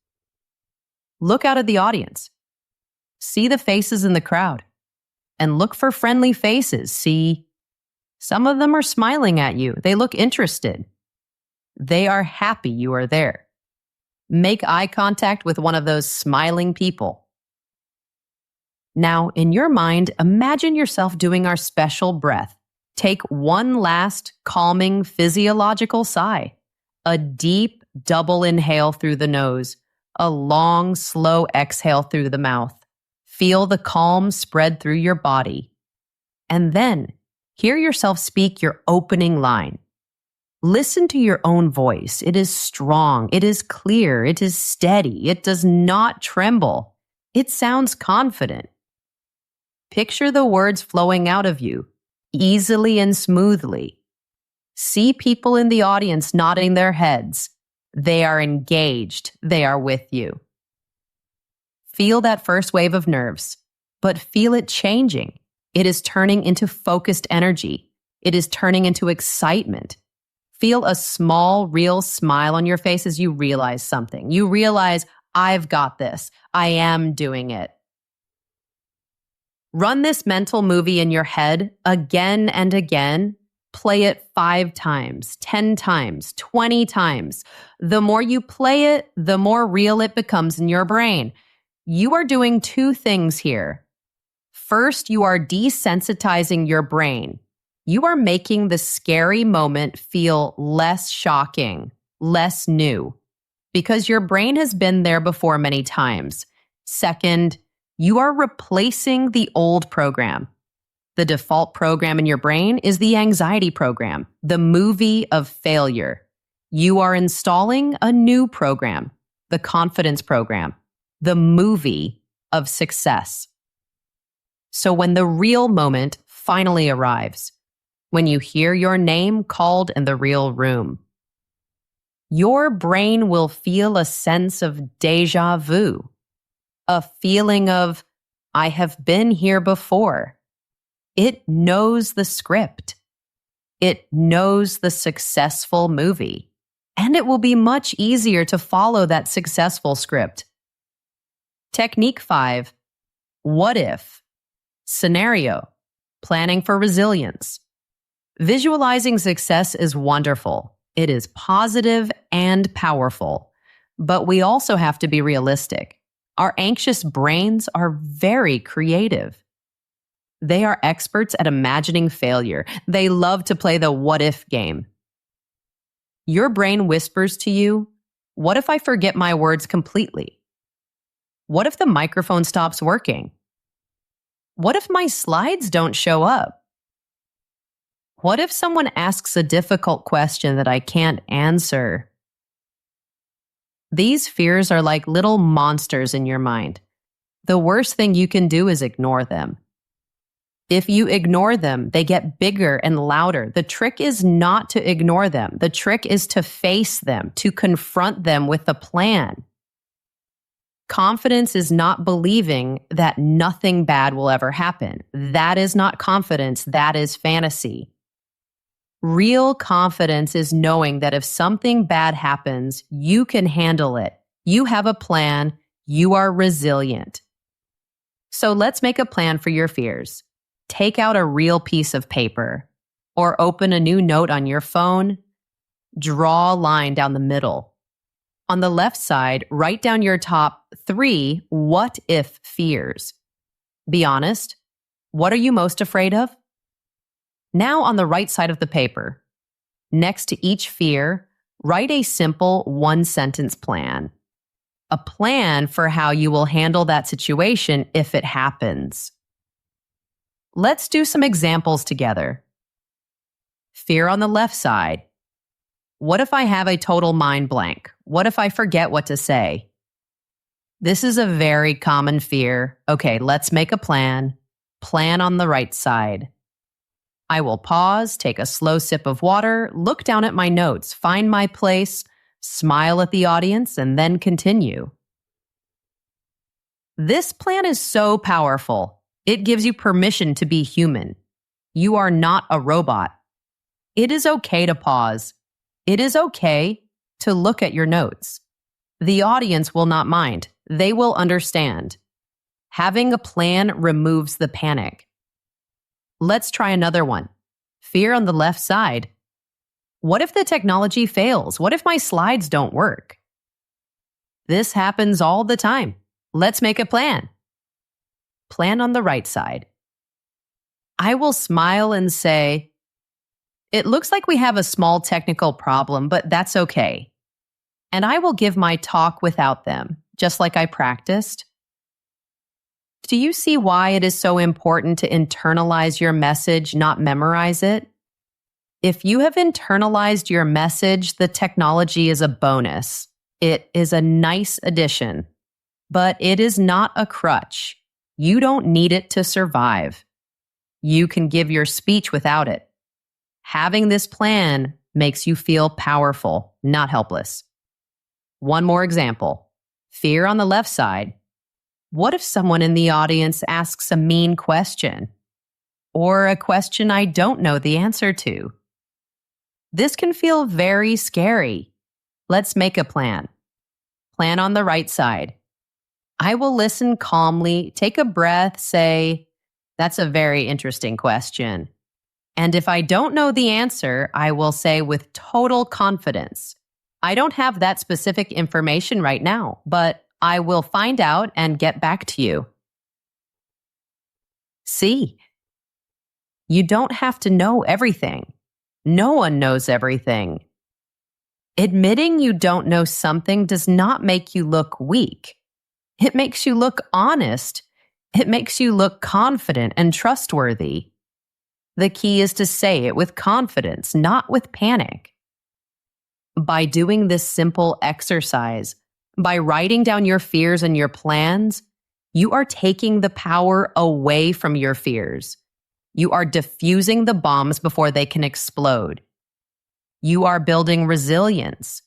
Look out at the audience. See the faces in the crowd. And look for friendly faces. See, some of them are smiling at you. They look interested. They are happy you are there. Make eye contact with one of those smiling people. Now, in your mind, imagine yourself doing our special breath. Take one last calming physiological sigh. A deep double inhale through the nose. A long, slow exhale through the mouth. Feel the calm spread through your body. And then, hear yourself speak your opening line. Listen to your own voice. It is strong. It is clear. It is steady. It does not tremble. It sounds confident. Picture the words flowing out of you, easily and smoothly. See people in the audience nodding their heads. They are engaged. They are with you. Feel that first wave of nerves, but feel it changing. It is turning into focused energy. It is turning into excitement. Feel a small, real smile on your face as you realize something. You realize, I've got this. I am doing it. Run this mental movie in your head again and again. Play it 5 times, 10 times, 20 times. The more you play it, the more real it becomes in your brain. You are doing 2 things here. First, you are desensitizing your brain. You are making the scary moment feel less shocking, less new, because your brain has been there before many times. Second, you are replacing the old program. The default program in your brain is the anxiety program, the movie of failure. You are installing a new program, the confidence program, the movie of success. So when the real moment finally arrives, when you hear your name called in the real room, your brain will feel a sense of déjà vu, a feeling of, I have been here before. It knows the script. It knows the successful movie. And it will be much easier to follow that successful script. Technique 5, what if? Scenario, planning for resilience. Visualizing success is wonderful. It is positive and powerful. But we also have to be realistic. Our anxious brains are very creative. They are experts at imagining failure. They love to play the what if game. Your brain whispers to you, what if I forget my words completely? What if the microphone stops working? What if my slides don't show up? What if someone asks a difficult question that I can't answer? These fears are like little monsters in your mind. The worst thing you can do is ignore them. If you ignore them, they get bigger and louder. The trick is not to ignore them. The trick is to face them, to confront them with a plan. Confidence is not believing that nothing bad will ever happen. That is not confidence. That is fantasy. Real confidence is knowing that if something bad happens, you can handle it. You have a plan. You are resilient. So let's make a plan for your fears. Take out a real piece of paper or open a new note on your phone. Draw a line down the middle. On the left side, write down your top 3 what if fears. Be honest. What are you most afraid of? Now on the right side of the paper, next to each fear, write a simple 1-sentence plan. A plan for how you will handle that situation if it happens. Let's do some examples together. Fear on the left side. What if I have a total mind blank? What if I forget what to say? This is a very common fear. Okay, let's make a plan. Plan on the right side. I will pause, take a slow sip of water, look down at my notes, find my place, smile at the audience, and then continue. This plan is so powerful. It gives you permission to be human. You are not a robot. It is okay to pause. It is okay to look at your notes. The audience will not mind. They will understand. Having a plan removes the panic. Let's try another one. Fear on the left side. What if the technology fails? What if my slides don't work? This happens all the time. Let's make a plan. Plan on the right side. I will smile and say, it looks like we have a small technical problem, but that's okay. And I will give my talk without them, just like I practiced. Do you see why it is so important to internalize your message, not memorize it? If you have internalized your message, the technology is a bonus. It is a nice addition, but it is not a crutch. You don't need it to survive. You can give your speech without it. Having this plan makes you feel powerful, not helpless. One more example. Fear on the left side. What if someone in the audience asks a mean question? Or a question I don't know the answer to? This can feel very scary. Let's make a plan. Plan on the right side. I will listen calmly, take a breath, say, that's a very interesting question. And if I don't know the answer, I will say with total confidence, I don't have that specific information right now, but I will find out and get back to you. See, you don't have to know everything. No one knows everything. Admitting you don't know something does not make you look weak. It makes you look honest. It makes you look confident and trustworthy. The key is to say it with confidence, not with panic. By doing this simple exercise, by writing down your fears and your plans, you are taking the power away from your fears. You are diffusing the bombs before they can explode. You are building resilience.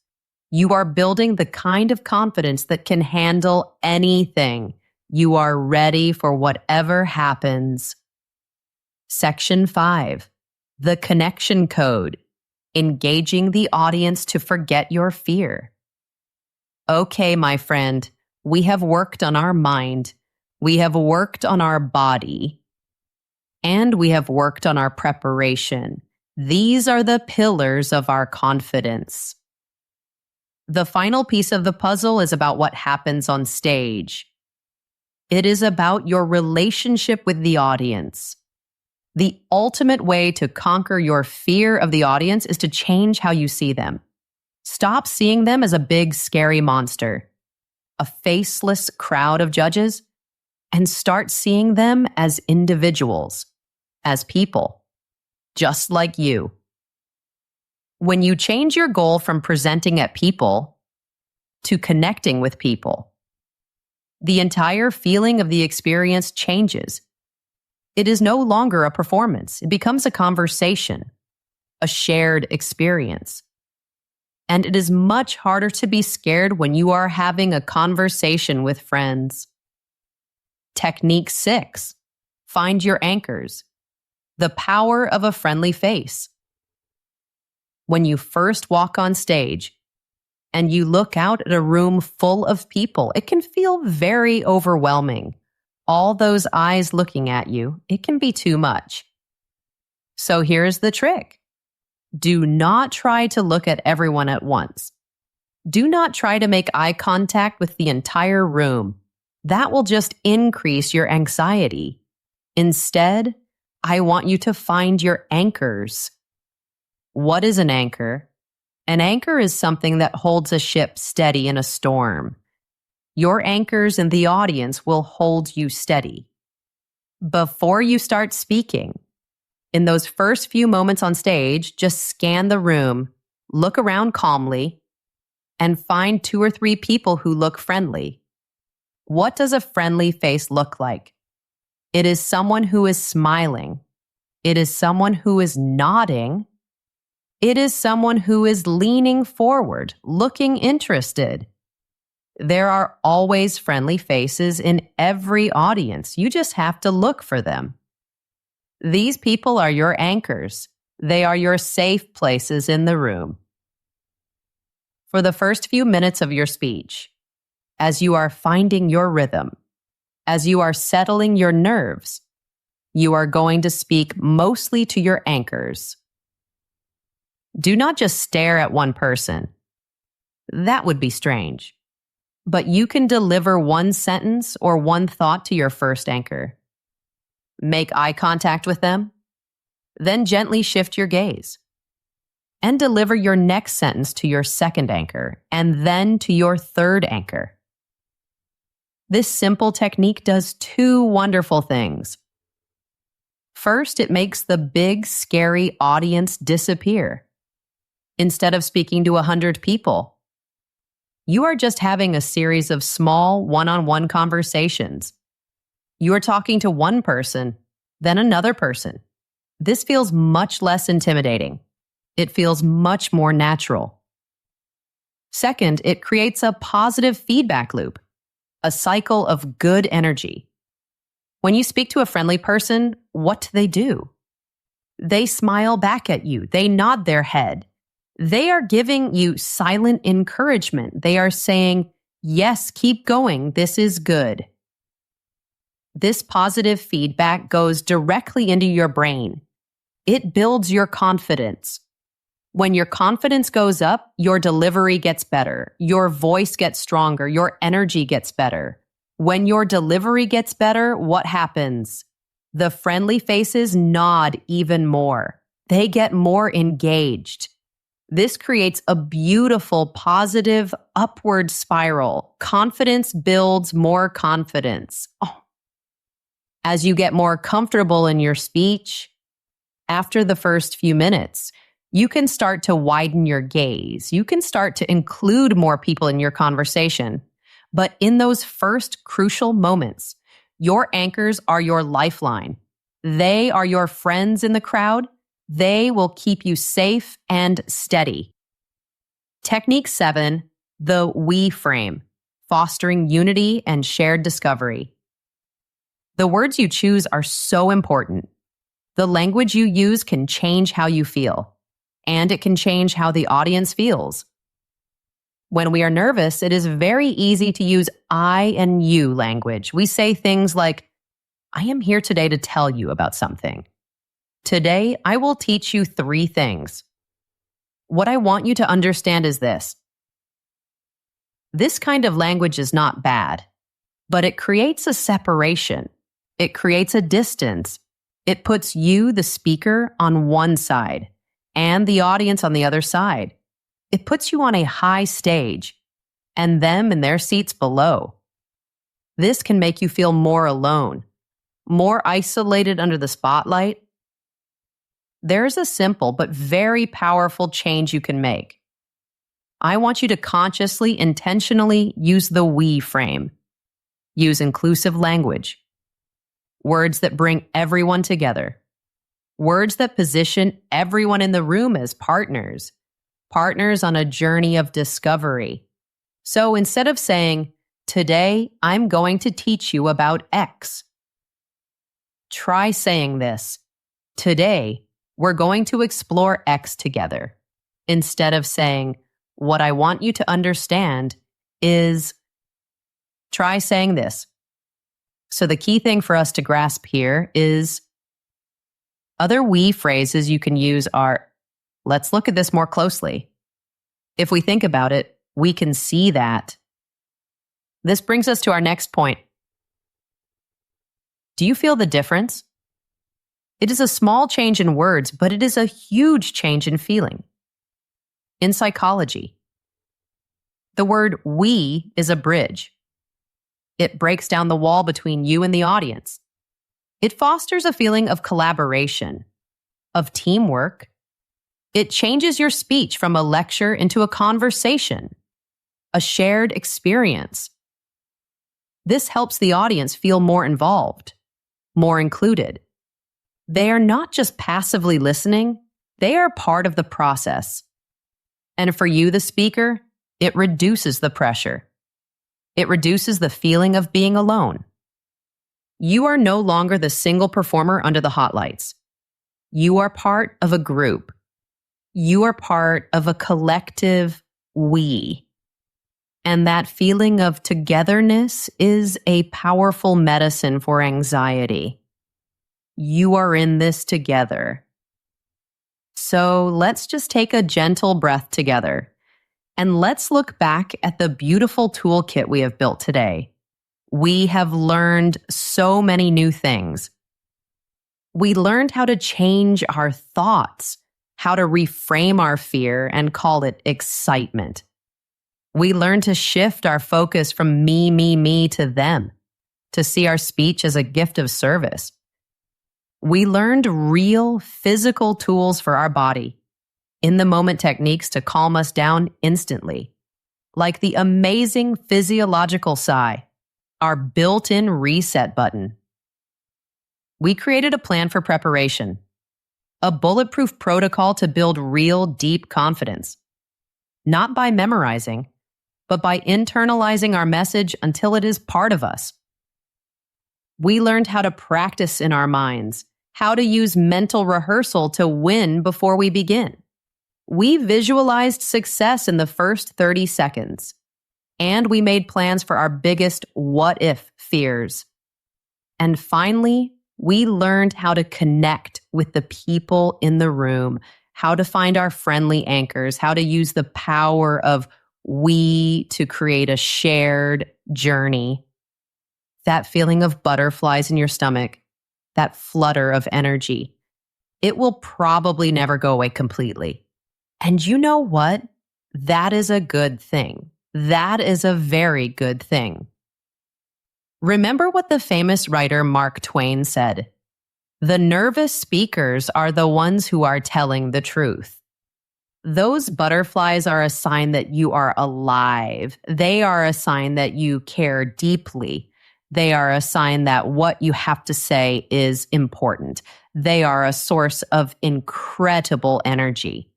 You are building the kind of confidence that can handle anything. You are ready for whatever happens. Section 5. The connection code. Engaging the audience to forget your fear. Okay, my friend, we have worked on our mind. We have worked on our body. And we have worked on our preparation. These are the pillars of our confidence. The final piece of the puzzle is about what happens on stage. It is about your relationship with the audience. The ultimate way to conquer your fear of the audience is to change how you see them. Stop seeing them as a big, scary monster, a faceless crowd of judges, and start seeing them as individuals, as people, just like you. When you change your goal from presenting at people to connecting with people, the entire feeling of the experience changes. It is no longer a performance. It becomes a conversation, a shared experience. And it is much harder to be scared when you are having a conversation with friends. Technique 6. Find your anchors. The power of a friendly face. When you first walk on stage and you look out at a room full of people, it can feel very overwhelming. All those eyes looking at you, it can be too much. So here's the trick. Do not try to look at everyone at once. Do not try to make eye contact with the entire room. That will just increase your anxiety. Instead, I want you to find your anchors. What is an anchor? An anchor is something that holds a ship steady in a storm. Your anchors in the audience will hold you steady. Before you start speaking, in those first few moments on stage, just scan the room, look around calmly, and find 2 or 3 people who look friendly. What does a friendly face look like? It is someone who is smiling. It is someone who is nodding. It is someone who is leaning forward, looking interested. There are always friendly faces in every audience. You just have to look for them. These people are your anchors. They are your safe places in the room. For the first few minutes of your speech, as you are finding your rhythm, as you are settling your nerves, you are going to speak mostly to your anchors. Do not just stare at one person. That would be strange. But you can deliver one sentence or one thought to your first anchor. Make eye contact with them, then gently shift your gaze. And deliver your next sentence to your second anchor, and then to your third anchor. This simple technique does 2 wonderful things. First, it makes the big, scary audience disappear. Instead of speaking to 100 people, you are just having a series of small one-on-one conversations. You are talking to one person, then another person. This feels much less intimidating. It feels much more natural. Second, it creates a positive feedback loop, a cycle of good energy. When you speak to a friendly person, what do? They smile back at you. They nod their head. They are giving you silent encouragement. They are saying, yes, keep going. This is good. This positive feedback goes directly into your brain. It builds your confidence. When your confidence goes up, your delivery gets better. Your voice gets stronger. Your energy gets better. When your delivery gets better, what happens? The friendly faces nod even more. They get more engaged. This creates a beautiful, positive, upward spiral. Confidence builds more confidence. Oh. As you get more comfortable in your speech, after the first few minutes, you can start to widen your gaze. You can start to include more people in your conversation. But in those first crucial moments, your anchors are your lifeline. They are your friends in the crowd. They will keep you safe and steady. Technique 7, the we frame, fostering unity and shared discovery. The words you choose are so important. The language you use can change how you feel, and it can change how the audience feels. When we are nervous, it is very easy to use I and you language. We say things like, I am here today to tell you about something. Today, I will teach you 3 things. What I want you to understand is this. This kind of language is not bad, but it creates a separation. It creates a distance. It puts you, the speaker, on one side and the audience on the other side. It puts you on a high stage and them in their seats below. This can make you feel more alone, more isolated under the spotlight. There's a simple but very powerful change you can make. I want you to consciously, intentionally use the we frame. Use inclusive language. Words that bring everyone together. Words that position everyone in the room as partners. Partners on a journey of discovery. So instead of saying, today I'm going to teach you about X, try saying this, today we're going to explore X together. Instead of saying, what I want you to understand is, try saying this. So the key thing for us to grasp here is other we phrases you can use are, let's look at this more closely. If we think about it, we can see that. This brings us to our next point. Do you feel the difference? It is a small change in words, but it is a huge change in feeling. In psychology, the word we is a bridge. It breaks down the wall between you and the audience. It fosters a feeling of collaboration, of teamwork. It changes your speech from a lecture into a conversation, a shared experience. This helps the audience feel more involved, more included. They are not just passively listening, they are part of the process. And for you, the speaker, it reduces the pressure. It reduces the feeling of being alone. You are no longer the single performer under the hot lights. You are part of a group. You are part of a collective we. And that feeling of togetherness is a powerful medicine for anxiety. You are in this together. So let's just take a gentle breath together. And let's look back at the beautiful toolkit we have built today. We have learned so many new things. We learned how to change our thoughts, how to reframe our fear and call it excitement. We learned to shift our focus from me to them, to see our speech as a gift of service. We learned real physical tools for our body, in-the-moment techniques to calm us down instantly, like the amazing Physiological Sigh, our built-in reset button. We created a plan for preparation, a bulletproof protocol to build real deep confidence, not by memorizing, but by internalizing our message until it is part of us. We learned how to practice in our minds, how to use mental rehearsal to win before we begin. We visualized success in the first 30 seconds, and we made plans for our biggest what-if fears. And finally, we learned how to connect with the people in the room, how to find our friendly anchors, how to use the power of we to create a shared journey. That feeling of butterflies in your stomach, that flutter of energy, it will probably never go away completely. And you know what? That is a good thing. That is a very good thing. Remember what the famous writer Mark Twain said: "The nervous speakers are the ones who are telling the truth." Those butterflies are a sign that you are alive. They are a sign that you care deeply. They are a sign that what you have to say is important. They are a source of incredible energy.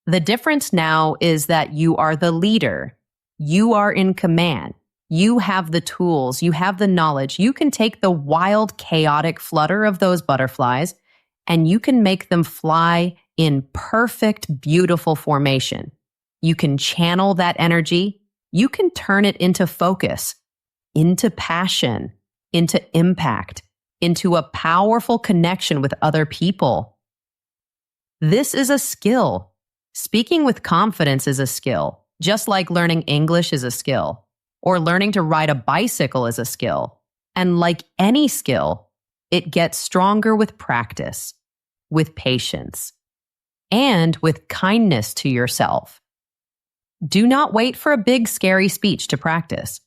The difference now is that you are the leader. You are in command. You have the tools. You have the knowledge. You can take the wild, chaotic flutter of those butterflies and you can make them fly in perfect, beautiful formation. You can channel that energy. You can turn it into focus, into passion, into impact, into a powerful connection with other people. This is a skill. Speaking with confidence is a skill, just like learning English is a skill, or learning to ride a bicycle is a skill. And like any skill, it gets stronger with practice, with patience, and with kindness to yourself. Do not wait for a big, scary speech to practice.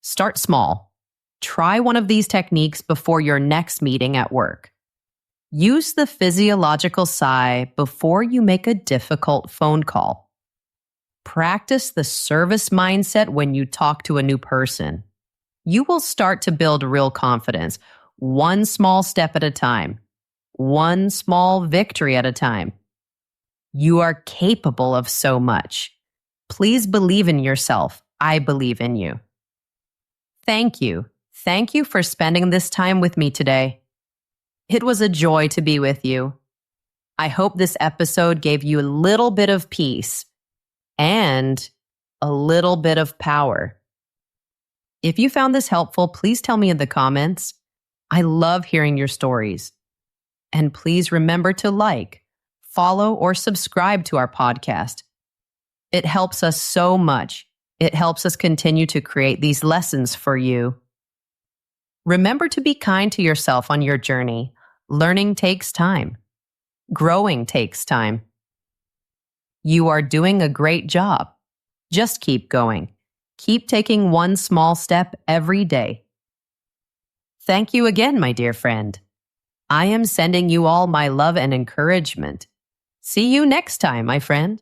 Start small. Try one of these techniques before your next meeting at work. Use the physiological sigh before you make a difficult phone call. Practice the service mindset when you talk to a new person. You will start to build real confidence, one small step at a time, one small victory at a time. You are capable of so much. Please believe in yourself. I believe in you. Thank you. Thank you for spending this time with me today. It was a joy to be with you. I hope this episode gave you a little bit of peace and a little bit of power. If you found this helpful, please tell me in the comments. I love hearing your stories. And please remember to like, follow, or subscribe to our podcast. It helps us so much. It helps us continue to create these lessons for you. Remember to be kind to yourself on your journey. Learning takes time. Growing takes time. You are doing a great job. Just keep going. Keep taking one small step every day. Thank you again, my dear friend. I am sending you all my love and encouragement. See you next time, my friend.